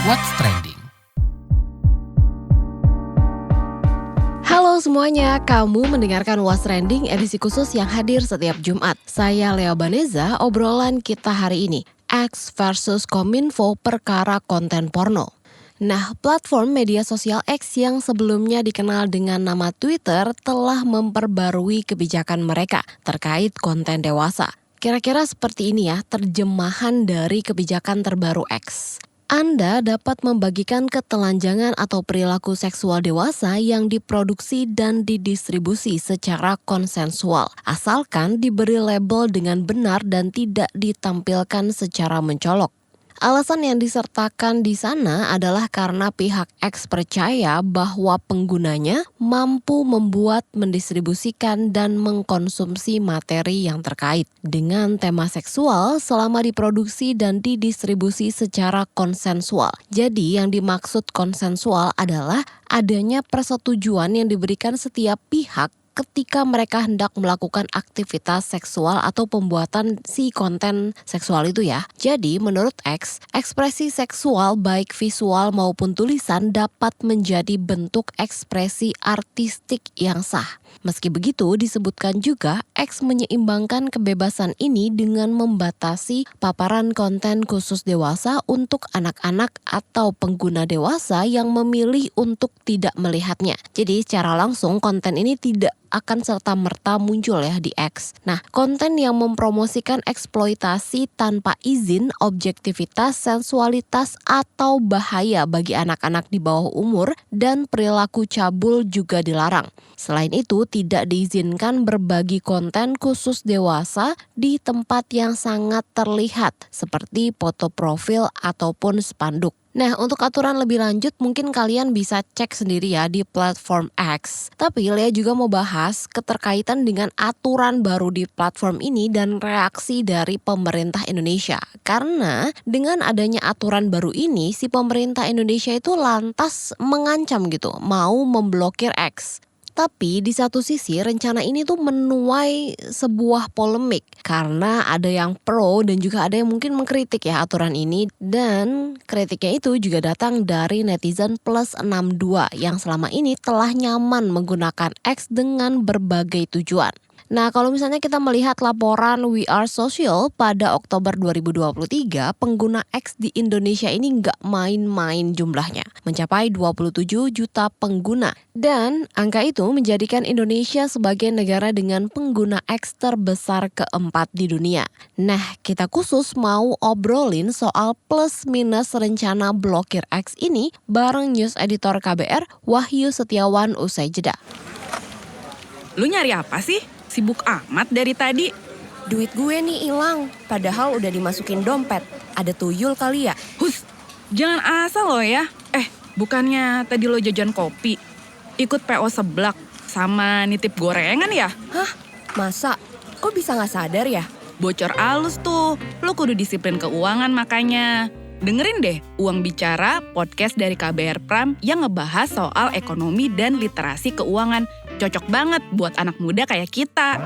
What's Trending? Halo semuanya, kamu mendengarkan What's Trending edisi khusus yang hadir setiap Jumat. Saya Lea Baneza, obrolan kita hari ini, X versus Kominfo perkara konten porno. Nah, platform media sosial X yang sebelumnya dikenal dengan nama Twitter telah memperbarui kebijakan mereka terkait konten dewasa. Kira-kira seperti ini ya terjemahan dari kebijakan terbaru X. Anda dapat membagikan ketelanjangan atau perilaku seksual dewasa yang diproduksi dan didistribusi secara konsensual, asalkan diberi label dengan benar dan tidak ditampilkan secara mencolok. Alasan yang disertakan di sana adalah karena pihak X percaya bahwa penggunanya mampu membuat, mendistribusikan, dan mengkonsumsi materi yang terkait dengan tema seksual selama diproduksi dan didistribusi secara konsensual. Jadi yang dimaksud konsensual adalah adanya persetujuan yang diberikan setiap pihak ketika mereka hendak melakukan aktivitas seksual atau pembuatan si konten seksual itu ya. Jadi menurut X, ekspresi seksual baik visual maupun tulisan dapat menjadi bentuk ekspresi artistik yang sah. Meski begitu, disebutkan juga X menyeimbangkan kebebasan ini dengan membatasi paparan konten khusus dewasa untuk anak-anak atau pengguna dewasa yang memilih untuk tidak melihatnya. Jadi secara langsung konten ini tidak akan serta-merta muncul ya di X. Nah, konten yang mempromosikan eksploitasi tanpa izin, objektivitas, sensualitas, atau bahaya bagi anak-anak di bawah umur dan perilaku cabul juga dilarang. Selain itu, tidak diizinkan berbagi konten khusus dewasa di tempat yang sangat terlihat, seperti foto profil ataupun spanduk. Nah, untuk aturan lebih lanjut mungkin kalian bisa cek sendiri ya di platform X. Tapi Lea juga mau bahas keterkaitan dengan aturan baru di platform ini dan reaksi dari pemerintah Indonesia. Karena dengan adanya aturan baru ini, si pemerintah Indonesia itu lantas mengancam gitu, mau memblokir X. Tapi di satu sisi rencana ini tuh menuai sebuah polemik karena ada yang pro dan juga ada yang mungkin mengkritik ya aturan ini, dan kritiknya itu juga datang dari netizen plus 62 yang selama ini telah nyaman menggunakan X dengan berbagai tujuan. Nah, kalau misalnya kita melihat laporan We Are Social pada Oktober 2023, pengguna X di Indonesia ini nggak main-main jumlahnya, mencapai 27 juta pengguna. Dan angka itu menjadikan Indonesia sebagai negara dengan pengguna X terbesar keempat di dunia. Nah, kita khusus mau obrolin soal plus minus rencana blokir X ini bareng news editor KBR Wahyu Setiawan usai jeda. Lu nyari apa sih? Sibuk amat dari tadi. Duit gue nih hilang, padahal udah dimasukin dompet. Ada tuyul kali ya? Hus, jangan asal lo ya. Bukannya tadi lo jajan kopi, ikut PO seblak, sama nitip gorengan ya? Hah? Masa? Kok bisa gak sadar ya? Bocor alus tuh, lo kudu disiplin keuangan makanya. Dengerin deh Uang Bicara, podcast dari KBR Prime yang ngebahas soal ekonomi dan literasi keuangan. Cocok banget buat anak muda kayak kita.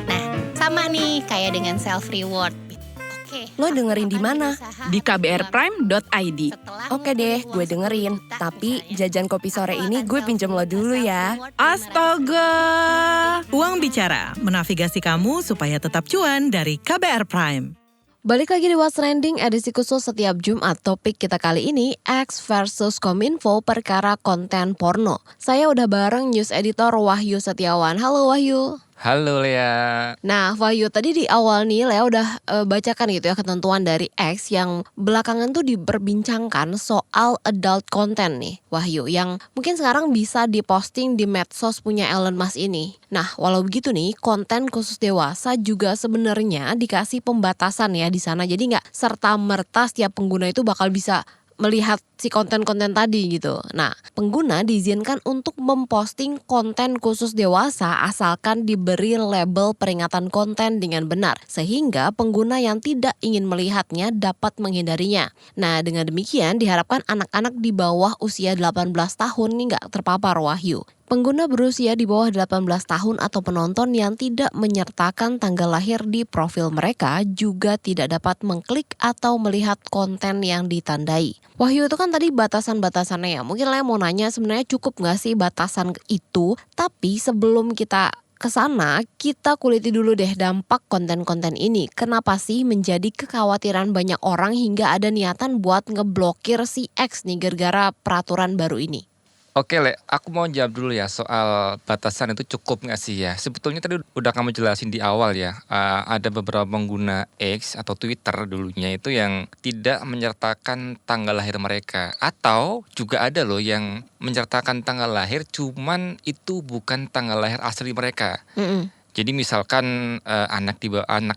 Nah, sama nih kayak dengan self reward. Oke. Lo dengerin di mana? Di kbrprime.id. Oke deh, gue dengerin. Tapi jajan kopi sore ini gue pinjem lo dulu ya. Astaga. Uang Bicara, menavigasi kamu supaya tetap cuan dari KBR Prime. Balik lagi di What's Trending edisi khusus setiap Jumat. Topik kita kali ini X versus Kominfo perkara konten porno. Saya udah bareng news editor Wahyu Setiawan. Halo Wahyu. Halo Lea. Nah Wahyu, tadi di awal nih Lea udah bacakan gitu ya ketentuan dari X yang belakangan tuh diperbincangkan soal adult content nih Wahyu, yang mungkin sekarang bisa diposting di medsos punya Elon Musk ini. Nah walau begitu nih, konten khusus dewasa juga sebenarnya dikasih pembatasan ya di sana. Jadi nggak serta-merta setiap pengguna itu bakal bisa melihat si konten-konten tadi gitu. Nah, pengguna diizinkan untuk memposting konten khusus dewasa asalkan diberi label peringatan konten dengan benar, sehingga pengguna yang tidak ingin melihatnya dapat menghindarinya. Nah, dengan demikian diharapkan anak-anak di bawah usia 18 tahun ini nggak terpapar Wahyu. Pengguna berusia di bawah 18 tahun atau penonton yang tidak menyertakan tanggal lahir di profil mereka juga tidak dapat mengklik atau melihat konten yang ditandai. Wahyu, itu kan tadi batasan-batasannya ya. Mungkin Lea mau nanya sebenarnya cukup nggak sih batasan itu? Tapi sebelum kita ke sana, kita kuliti dulu deh dampak konten-konten ini. Kenapa sih menjadi kekhawatiran banyak orang hingga ada niatan buat ngeblokir si X nih gara-gara peraturan baru ini? Oke Le, aku mau jawab dulu ya soal batasan itu cukup nggak sih ya. Sebetulnya tadi udah kamu jelasin di awal ya, ada beberapa pengguna X atau Twitter dulunya itu yang tidak menyertakan tanggal lahir mereka. Atau juga ada loh yang menyertakan tanggal lahir cuman itu bukan tanggal lahir asli mereka. Jadi misalkan anak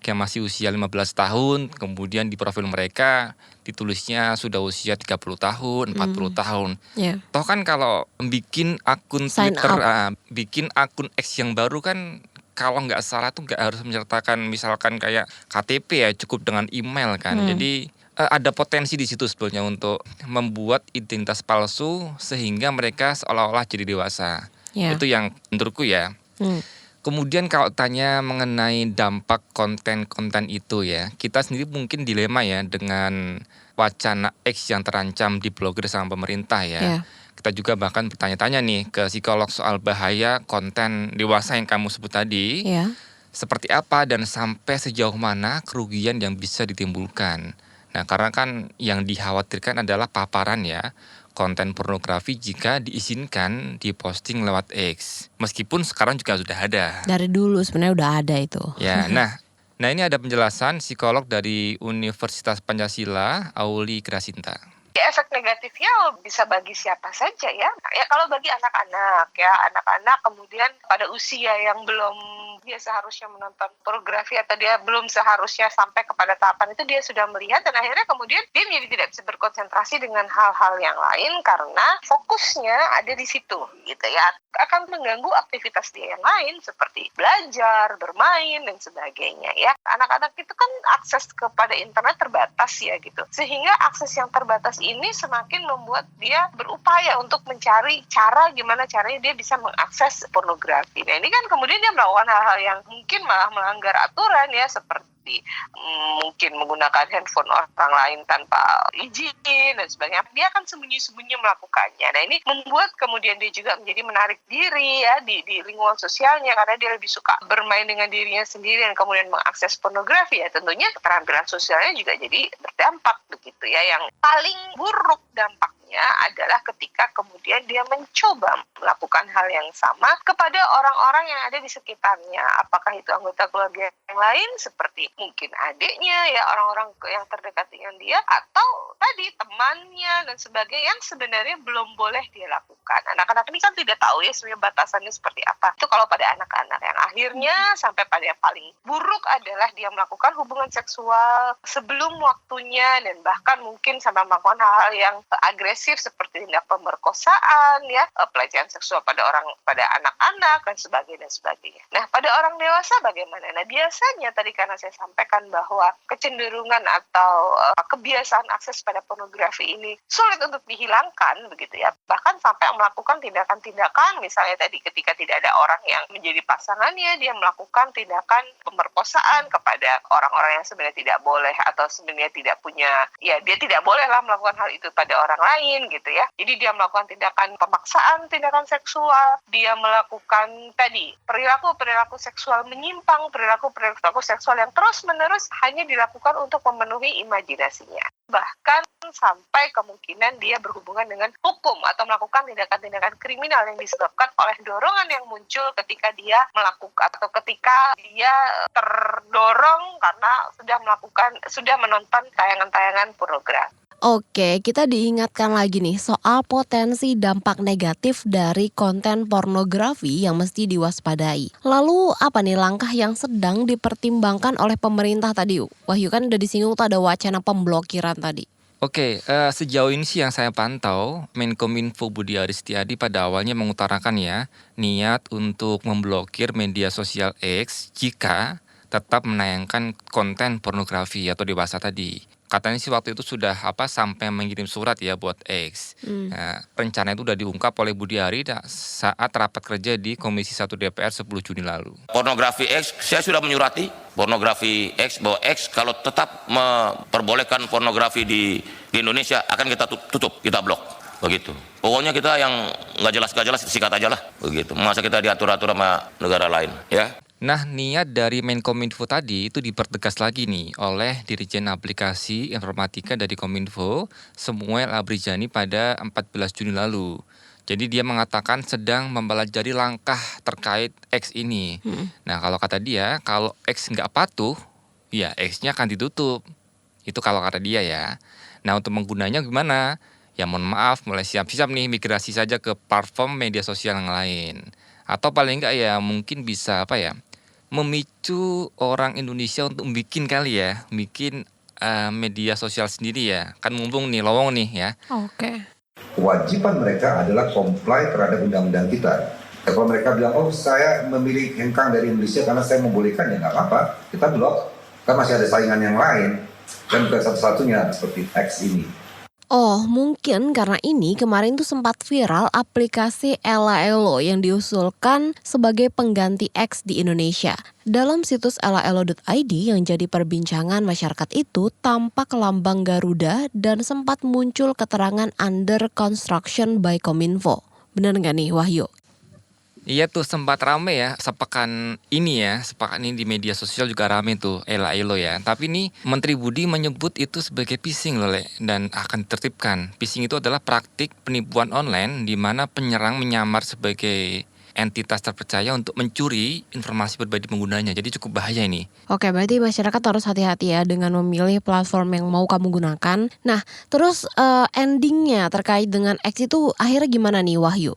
yang masih usia 15 tahun, kemudian di profil mereka ditulisnya sudah usia 30 tahun, 40 tahun. Yeah. Toh kan kalau bikin akun Sign Twitter, up. bikin akun X yang baru kan kalau nggak salah tuh nggak harus menyertakan misalkan kayak KTP ya, cukup dengan email kan. Jadi ada potensi di situ sebetulnya untuk membuat identitas palsu sehingga mereka seolah-olah jadi dewasa. Yeah. Itu yang menurutku ya. Kemudian kalau tanya mengenai dampak konten-konten itu ya, kita sendiri mungkin dilema ya dengan wacana X yang terancam diblokir sama pemerintah ya. Yeah. Kita juga bahkan bertanya-tanya nih ke psikolog soal bahaya konten dewasa yang kamu sebut tadi. Yeah. Seperti apa dan sampai sejauh mana kerugian yang bisa ditimbulkan. Nah, karena kan yang dikhawatirkan adalah paparan ya. Konten pornografi jika diizinkan diposting lewat X. Meskipun sekarang juga sudah ada. Dari dulu sebenarnya udah ada itu. Ya, nah ini ada penjelasan psikolog dari Universitas Pancasila, Auli Grasinta. Efek negatifnya bisa bagi siapa saja ya. Ya kalau bagi anak-anak ya, anak-anak kemudian pada usia yang belum dia seharusnya menonton pornografi atau dia belum seharusnya sampai kepada tahapan itu dia sudah melihat dan akhirnya kemudian dia menjadi tidak bisa berkonsentrasi dengan hal-hal yang lain karena fokusnya ada di situ gitu ya. Akan mengganggu aktivitas dia yang lain seperti belajar, bermain dan sebagainya ya. Anak-anak itu kan akses kepada internet terbatas ya gitu. Sehingga akses yang terbatas ini semakin membuat dia berupaya untuk mencari cara gimana caranya dia bisa mengakses pornografi. Nah ini kan kemudian dia melakukan hal-hal yang mungkin malah melanggar aturan ya seperti mungkin menggunakan handphone orang lain tanpa izin dan sebagainya. Dia akan sembunyi-sembunyi melakukannya. Nah ini membuat kemudian dia juga menjadi menarik diri ya di lingkungan sosialnya karena dia lebih suka bermain dengan dirinya sendiri dan kemudian mengakses pornografi ya. Tentunya keterampilan sosialnya juga jadi berdampak begitu ya. Yang paling buruk dampaknya adalah ketika kemudian dia mencoba melakukan hal yang sama kepada orang-orang yang ada di sekitarnya. Apakah itu anggota keluarga yang lain seperti mungkin adiknya ya, orang-orang yang terdekat dengan dia atau tadi temannya dan sebagainya yang sebenarnya belum boleh dia lakukan. Anak-anak ini kan tidak tahu ya sebenarnya batasannya seperti apa. Itu kalau pada anak-anak yang akhirnya sampai pada yang paling buruk adalah dia melakukan hubungan seksual sebelum waktunya dan bahkan mungkin sampai melakukan hal-hal yang agresif seperti tindak pemerkosaan ya, pelecehan seksual pada anak-anak dan sebagainya. Nah, pada orang dewasa bagaimana? Nah, biasanya tadi karena saya sampaikan bahwa kecenderungan atau kebiasaan akses pada pornografi ini sulit untuk dihilangkan begitu ya. Bahkan sampai melakukan tindakan-tindakan misalnya tadi ketika tidak ada orang yang menjadi pasangannya, dia melakukan tindakan pemerkosaan kepada orang-orang yang sebenarnya tidak boleh atau sebenarnya tidak punya, ya dia tidak bolehlah melakukan hal itu pada orang lain gitu ya. Jadi dia melakukan tindakan pemaksaan, tindakan seksual, dia melakukan tadi perilaku seksual menyimpang, perilaku seksual yang terus-menerus hanya dilakukan untuk memenuhi imajinasinya. Bahkan sampai kemungkinan dia berhubungan dengan hukum atau melakukan tindakan-tindakan kriminal yang disebabkan oleh dorongan yang muncul ketika dia melakukan atau ketika dia terdorong karena sudah menonton tayangan-tayangan pornografi. Oke, kita diingatkan lagi nih soal potensi dampak negatif dari konten pornografi yang mesti diwaspadai. Lalu apa nih langkah yang sedang dipertimbangkan oleh pemerintah tadi? Wahyu kan udah disinggung tuh ada wacana pemblokiran tadi. Oke, sejauh ini sih yang saya pantau, Menkominfo Budi Aris Setiadi pada awalnya mengutarakan ya, niat untuk memblokir media sosial X jika tetap menayangkan konten pornografi atau dewasa tadi. Katanya sih waktu itu sudah sampai mengirim surat ya buat X. Nah, rencana itu udah diungkap oleh Budi Ari saat rapat kerja di Komisi 1 DPR 10 Juni lalu. Pornografi X, saya sudah menyurati pornografi X bahwa X kalau tetap memperbolehkan pornografi di Indonesia akan kita tutup, kita blok, begitu. Pokoknya kita yang nggak jelas sikat aja lah, begitu. Masa kita diatur-atur sama negara lain, ya? Nah, niat dari Menkominfo tadi itu dipertegas lagi nih oleh Dirjen Aplikasi Informatika dari Kominfo, Samuel Abrijani pada 14 Juni lalu. Jadi dia mengatakan sedang mempelajari langkah terkait X ini. Nah, kalau kata dia, kalau X nggak patuh, ya X-nya akan ditutup. Itu kalau kata dia ya. Nah, untuk menggunanya gimana? Ya mohon maaf, mulai siap-siap nih migrasi saja ke platform media sosial yang lain. Atau paling enggak ya mungkin bisa memicu orang Indonesia untuk bikin media sosial sendiri ya. Kan mumpung nih lowong nih ya. Oke. Kewajiban mereka adalah comply terhadap undang-undang kita. Kalau mereka bilang, oh saya memilih hengkang dari Indonesia karena saya membolehkan, ya nggak apa-apa, kita blok. Kan masih ada saingan yang lain, dan bukan satu-satunya seperti X ini. Oh, mungkin karena ini kemarin tuh sempat viral aplikasi Elaelo yang diusulkan sebagai pengganti X di Indonesia. Dalam situs elaelo.id yang jadi perbincangan masyarakat itu tampak lambang Garuda dan sempat muncul keterangan under construction by Kominfo. Benar nggak nih Wahyu? Iya tuh sempat rame ya sepekan ini di media sosial juga rame tuh Elaelo ya. Tapi nih Menteri Budi menyebut itu sebagai phishing loh dan akan ditertibkan. Phishing itu adalah praktik penipuan online di mana penyerang menyamar sebagai entitas terpercaya untuk mencuri informasi pribadi penggunanya. Jadi cukup bahaya ini. Oke, berarti masyarakat harus hati-hati ya dengan memilih platform yang mau kamu gunakan. Nah, terus endingnya terkait dengan X itu akhirnya gimana nih Wahyu?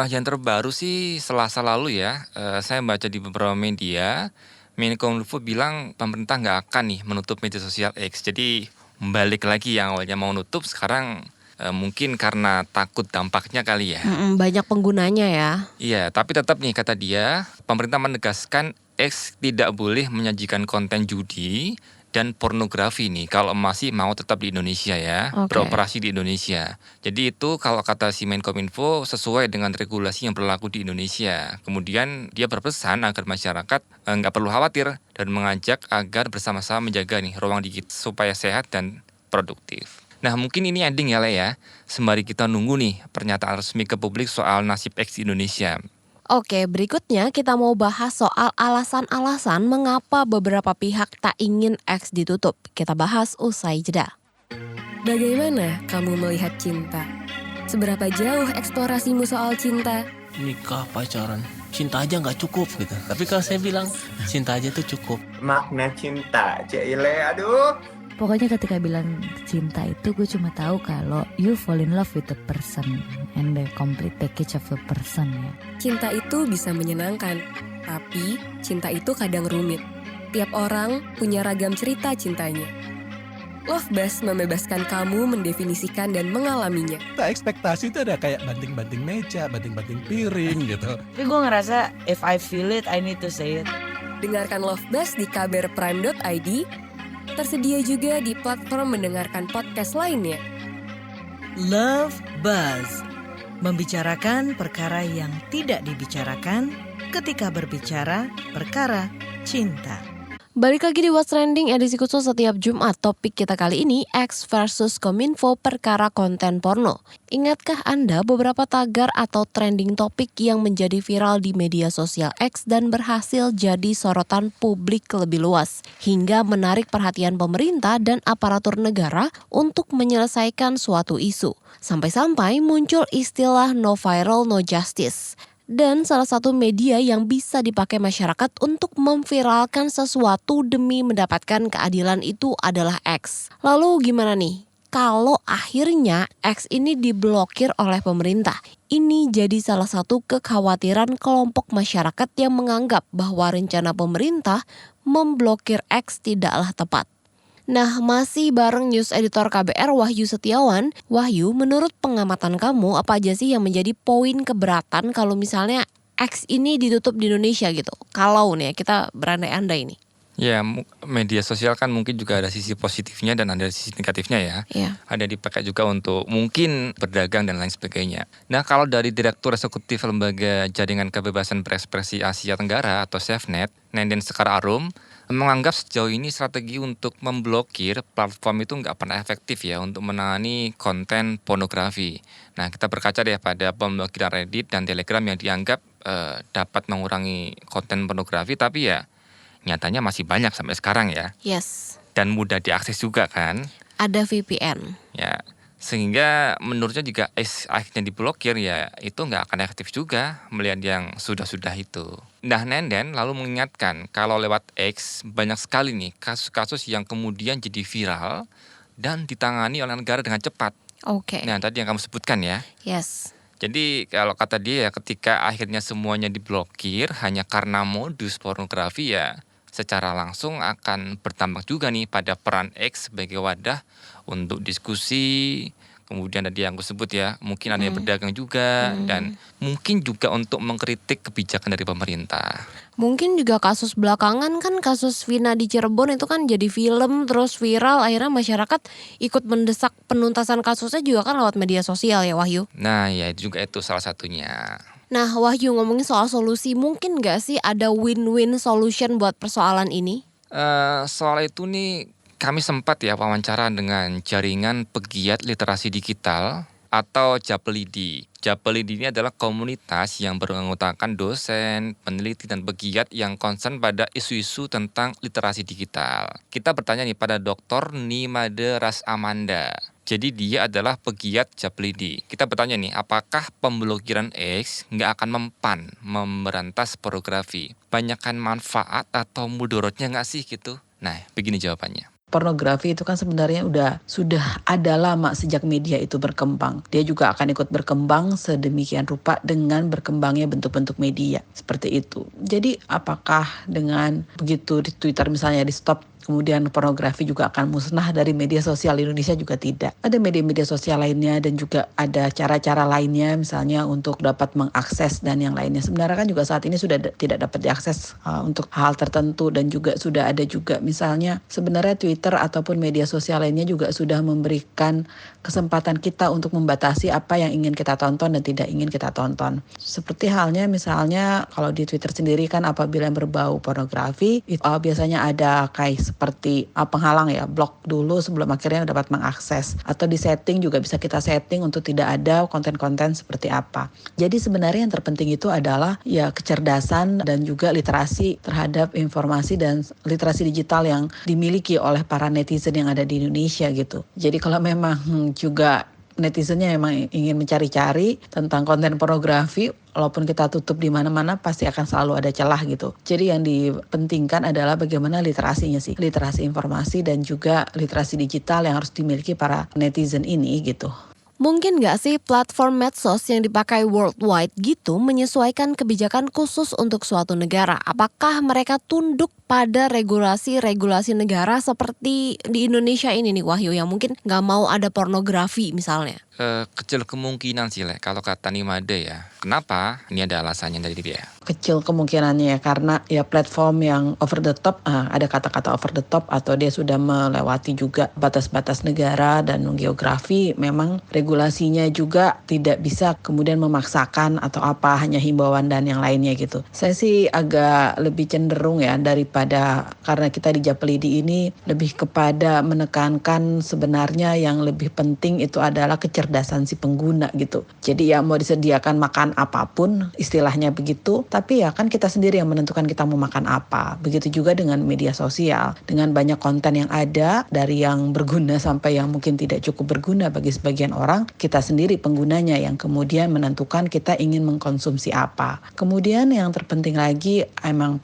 Yang terbaru sih Selasa lalu ya, saya baca di beberapa media, Menkominfo bilang pemerintah nggak akan nih menutup media sosial X. Jadi balik lagi yang awalnya mau nutup, sekarang mungkin karena takut dampaknya kali ya. Banyak penggunanya ya. Iya, tapi tetap nih kata dia, pemerintah menegaskan X tidak boleh menyajikan konten judi dan pornografi nih kalau masih mau tetap di Indonesia ya, beroperasi di Indonesia. Jadi itu kalau kata si Menkominfo sesuai dengan regulasi yang berlaku di Indonesia. Kemudian dia berpesan agar masyarakat nggak perlu khawatir dan mengajak agar bersama-sama menjaga nih ruang digital supaya sehat dan produktif. Nah mungkin ini ending ya Le ya, sembari kita nunggu nih pernyataan resmi ke publik soal nasib X di Indonesia. Oke, berikutnya kita mau bahas soal alasan-alasan mengapa beberapa pihak tak ingin X ditutup. Kita bahas usai jeda. Bagaimana kamu melihat cinta? Seberapa jauh eksplorasimu soal cinta? Nikah, pacaran, cinta aja nggak cukup gitu. Tapi kalau saya bilang cinta aja tuh cukup. Makna cinta, Cile, aduh. Pokoknya ketika bilang cinta itu gue cuma tahu kalau you fall in love with the person and the complete package of the person ya. Cinta itu bisa menyenangkan, tapi cinta itu kadang rumit. Tiap orang punya ragam cerita cintanya. Love Buzz membebaskan kamu mendefinisikan dan mengalaminya. Ekspektasi itu ada kayak banting-banting meja, banting-banting piring gitu. Tapi gue ngerasa if I feel it, I need to say it. Dengarkan Love Buzz di kbrprime.id. Tersedia juga di platform mendengarkan podcast lainnya. Love Buzz, membicarakan perkara yang tidak dibicarakan ketika berbicara perkara cinta. Balik lagi di What's Trending edisi khusus setiap Jumat. Topik kita kali ini X versus Kominfo perkara konten porno. Ingatkah Anda beberapa tagar atau trending topik yang menjadi viral di media sosial X dan berhasil jadi sorotan publik lebih luas hingga menarik perhatian pemerintah dan aparatur negara untuk menyelesaikan suatu isu. Sampai-sampai muncul istilah no viral no justice. Dan salah satu media yang bisa dipakai masyarakat untuk memviralkan sesuatu demi mendapatkan keadilan itu adalah X. Lalu gimana nih? Kalau akhirnya X ini diblokir oleh pemerintah, ini jadi salah satu kekhawatiran kelompok masyarakat yang menganggap bahwa rencana pemerintah memblokir X tidaklah tepat. Nah, masih bareng news editor KBR Wahyu Setiawan. Wahyu, menurut pengamatan kamu, apa aja sih yang menjadi poin keberatan kalau misalnya X ini ditutup di Indonesia gitu? Kalau nih, kita berandai-andai ini. Ya, media sosial kan mungkin juga ada sisi positifnya dan ada sisi negatifnya ya. Iya. Ada dipakai juga untuk mungkin berdagang dan lain sebagainya. Nah, kalau dari Direktur Eksekutif Lembaga Jaringan Kebebasan Berekspresi Asia Tenggara atau SafeNet, Nenden Sekar Arum, menganggap sejauh ini strategi untuk memblokir platform itu nggak pernah efektif ya untuk menangani konten pornografi. Nah, kita berkaca deh pada pemblokiran Reddit dan Telegram yang dianggap dapat mengurangi konten pornografi, tapi ya nyatanya masih banyak sampai sekarang ya. Yes. Dan mudah diakses juga kan. Ada VPN. Ya, sehingga menurutnya jika akhirnya diblokir ya itu nggak akan efektif juga melihat yang sudah-sudah itu. Nah, Nenden lalu mengingatkan kalau lewat X banyak sekali nih kasus-kasus yang kemudian jadi viral dan ditangani oleh negara dengan cepat. Oke. Nah, tadi yang kamu sebutkan ya. Yes. Jadi kalau kata dia ya ketika akhirnya semuanya diblokir hanya karena modus pornografi ya secara langsung akan bertambah juga nih pada peran X sebagai wadah untuk diskusi, kemudian tadi yang aku sebut ya mungkin ada yang berdagang juga dan mungkin juga untuk mengkritik kebijakan dari pemerintah. Mungkin juga kasus belakangan kan kasus Vina di Cirebon itu kan jadi film terus viral akhirnya masyarakat ikut mendesak penuntasan kasusnya juga kan lewat media sosial ya Wahyu. Nah ya juga itu salah satunya. Nah Wahyu ngomongin soal solusi mungkin gak sih ada win-win solution buat persoalan ini? Soal itu nih kami sempat ya wawancara dengan jaringan pegiat literasi digital atau Japelidi. Japelidi ini adalah komunitas yang beranggotakan dosen, peneliti, dan pegiat yang concern pada isu-isu tentang literasi digital. Kita bertanya nih pada Dr. Nimade Ras Amanda. Jadi dia adalah pegiat Japelidi. Kita bertanya nih, apakah pemblokiran X nggak akan mempan memberantas pornografi? Banyakan manfaat atau mudorotnya nggak sih gitu? Nah, begini jawabannya. Pornografi itu kan sebenarnya sudah ada lama sejak media itu berkembang. Dia juga akan ikut berkembang sedemikian rupa dengan berkembangnya bentuk-bentuk media seperti itu. Jadi apakah dengan begitu di Twitter misalnya di stop kemudian pornografi juga akan musnah dari media sosial Indonesia? Juga tidak. Ada media-media sosial lainnya dan juga ada cara-cara lainnya misalnya untuk dapat mengakses dan yang lainnya. Sebenarnya kan juga saat ini sudah tidak dapat diakses untuk hal tertentu dan juga sudah ada juga misalnya sebenarnya Twitter ataupun media sosial lainnya juga sudah memberikan kesempatan kita untuk membatasi apa yang ingin kita tonton dan tidak ingin kita tonton. Seperti halnya misalnya kalau di Twitter sendiri kan apabila yang berbau pornografi itu biasanya ada kayak seperti penghalang ya, blok dulu sebelum akhirnya dapat mengakses. Atau di setting juga bisa kita setting untuk tidak ada konten-konten seperti apa. Jadi sebenarnya yang terpenting itu adalah ya kecerdasan dan juga literasi terhadap informasi dan literasi digital yang dimiliki oleh para netizen yang ada di Indonesia gitu. Jadi kalau memang juga netizennya memang ingin mencari-cari tentang konten pornografi, walaupun kita tutup di mana-mana pasti akan selalu ada celah gitu. Jadi yang dipentingkan adalah bagaimana literasinya sih, literasi informasi dan juga literasi digital yang harus dimiliki para netizen ini gitu. Mungkin nggak sih platform medsos yang dipakai worldwide gitu menyesuaikan kebijakan khusus untuk suatu negara? Apakah mereka tunduk pada regulasi-regulasi negara seperti di Indonesia ini nih Wahyu yang mungkin nggak mau ada pornografi misalnya? Kecil kemungkinan sih kalau kata Nimade ya. Kenapa? Ini ada alasannya dari dia. Kecil kemungkinannya ya karena ya platform yang over the top, ada kata-kata over the top atau dia sudah melewati juga batas-batas negara dan geografi, memang regulasinya juga tidak bisa kemudian memaksakan atau apa, hanya himbauan dan yang lainnya gitu. Saya sih agak lebih cenderung ya daripada, karena kita di Japelidi ini lebih kepada menekankan sebenarnya yang lebih penting itu adalah kecerdasan si pengguna gitu. Jadi ya mau disediakan makan apapun istilahnya begitu, tapi ya kan kita sendiri yang menentukan kita mau makan apa. Begitu juga dengan media sosial, dengan banyak konten yang ada dari yang berguna sampai yang mungkin tidak cukup berguna bagi sebagian orang, kita sendiri penggunanya yang kemudian menentukan kita ingin mengkonsumsi apa. Kemudian yang terpenting lagi memang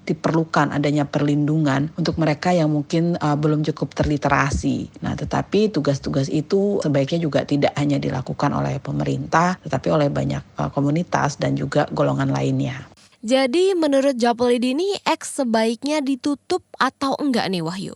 diperlukan adanya perlindungan untuk mereka yang mungkin belum cukup terliterasi. Nah, tetapi tugas-tugas itu sebaiknya juga tidak hanya dilakukan oleh pemerintah, tetapi oleh banyak komunitas dan juga golongan lainnya. Jadi menurut Japelidi ini X sebaiknya ditutup atau enggak nih Wahyu?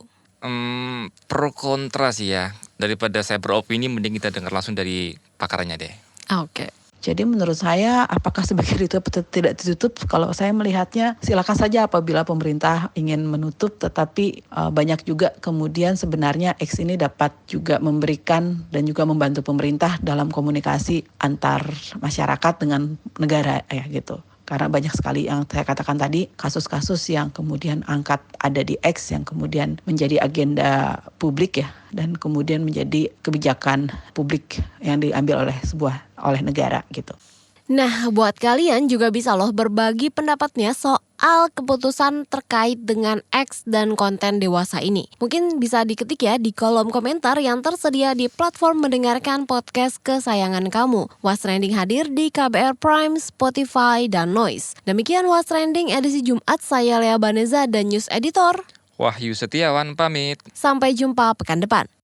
Pro kontra sih ya. Daripada saya beropini mending kita dengar langsung dari pakarnya deh. Oke. Jadi menurut saya apakah sebaiknya ditutup atau tidak ditutup, kalau saya melihatnya silakan saja apabila pemerintah ingin menutup, tetapi banyak juga kemudian sebenarnya X ini dapat juga memberikan dan juga membantu pemerintah dalam komunikasi antar masyarakat dengan negara ya gitu. Karena banyak sekali yang saya katakan tadi, kasus-kasus yang kemudian angkat ada di X yang kemudian menjadi agenda publik ya, dan kemudian menjadi kebijakan publik yang diambil oleh negara gitu. Nah, buat kalian juga bisa loh berbagi pendapatnya soal keputusan terkait dengan X dan konten dewasa ini. Mungkin bisa diketik ya di kolom komentar yang tersedia di platform mendengarkan podcast kesayangan kamu. What's Trending hadir di KBR Prime, Spotify, dan Noise. Demikian What's Trending edisi Jumat, saya Lea Baneza dan News Editor. Wahyu Setiawan pamit. Sampai jumpa pekan depan.